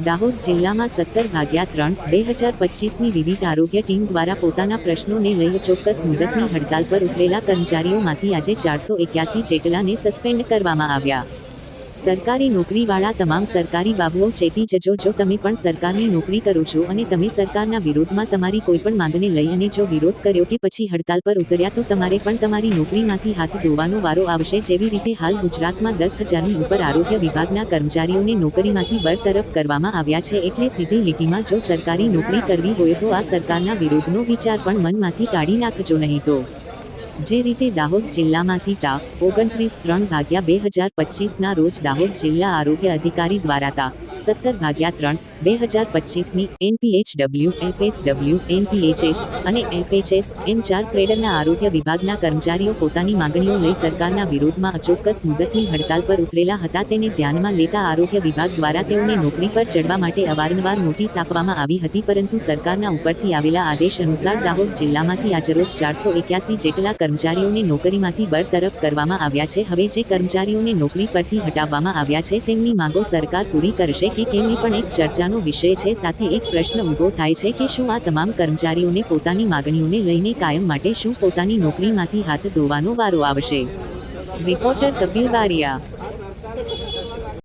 દાહોદ જિલ્લામાં 17/3/2025ની વિવિધ આરોગ્ય ટીમ દ્વારા પોતાના પ્રશ્નોને લઈ ચોક્કસ મુદતની હડતાલ પર ઉતરેલા કર્મચારીઓમાંથી આજે 481 જેટલાને સસ્પેન્ડ કરવામાં આવ્યા. સરકારી નોકરીવાળા તમામ સરકારી બાબુઓ ચેતી જજો. જો તમે પણ સરકારની નોકરી કરો છો અને તમે સરકારના વિરોધમાં તમારી કોઈપણ માંગને લઈ અને જો વિરોધ કર્યો કે પછી હડતાલ પર ઉતર્યા તો તમારે પણ તમારી નોકરીમાંથી હાથ ધોવાનો વારો આવશે. જેવી રીતે હાલ ગુજરાતમાં 10,000ની ઉપર આરોગ્ય વિભાગના કર્મચારીઓને નોકરીમાંથી બરતરફ કરવામાં આવ્યા છે. એટલે સીધી લીટીમાં જો સરકારી નોકરી કરવી હોય તો આ સરકારના વિરોધનો વિચાર પણ મનમાંથી કાઢી નાખજો નહીં તો. જે રીતે દાહોદ જિલ્લામાંથી તા 29/3/2025ના રોજ દાહોદ જિલ્લા આરોગ્ય અધિકારી દ્વારા તા 17/3/2025ની NPHW, FSW, NPHS અને FHS એમ 4 ગ્રેડરના આરોગ્ય વિભાગના કર્મચારીઓ પોતાની માંગણીઓ લઈ સરકારના વિરોધમાં અચોક્કસ મુદતની હડતાલ પર ઉતરેલા હતા. તેને ધ્યાનમાં લેતા આરોગ્ય વિભાગ દ્વારા તેઓને નોકરી પર ચડવા માટે અવારનવાર નોટિસ આપવામાં આવી હતી, પરંતુ સરકારના ઉપરથી આવેલા આદેશ અનુસાર દાહોદ જિલ્લામાંથી આજરોજ 481 જેટલા કર્મચારીઓને નોકરીમાંથી બરતરફ કરવામાં આવ્યા છે. હવે જે કર્મચારીઓને નોકરી પરથી હટાવવામાં આવ્યા છે તેમની માંગો સરકાર પૂરી કરશે કે કેમ એ પણ એક ચર્ચાનો વિષય છે. સાથે એક પ્રશ્ન ઊભો થાય છે કે શું આ તમામ કર્મચારીઓને પોતાની માંગણીઓને લઈને કાયમ માટે શું પોતાની નોકરીમાંથી હાથ ધોવાનો વારો આવશે? રિપોર્ટર કપિલ બારિયા.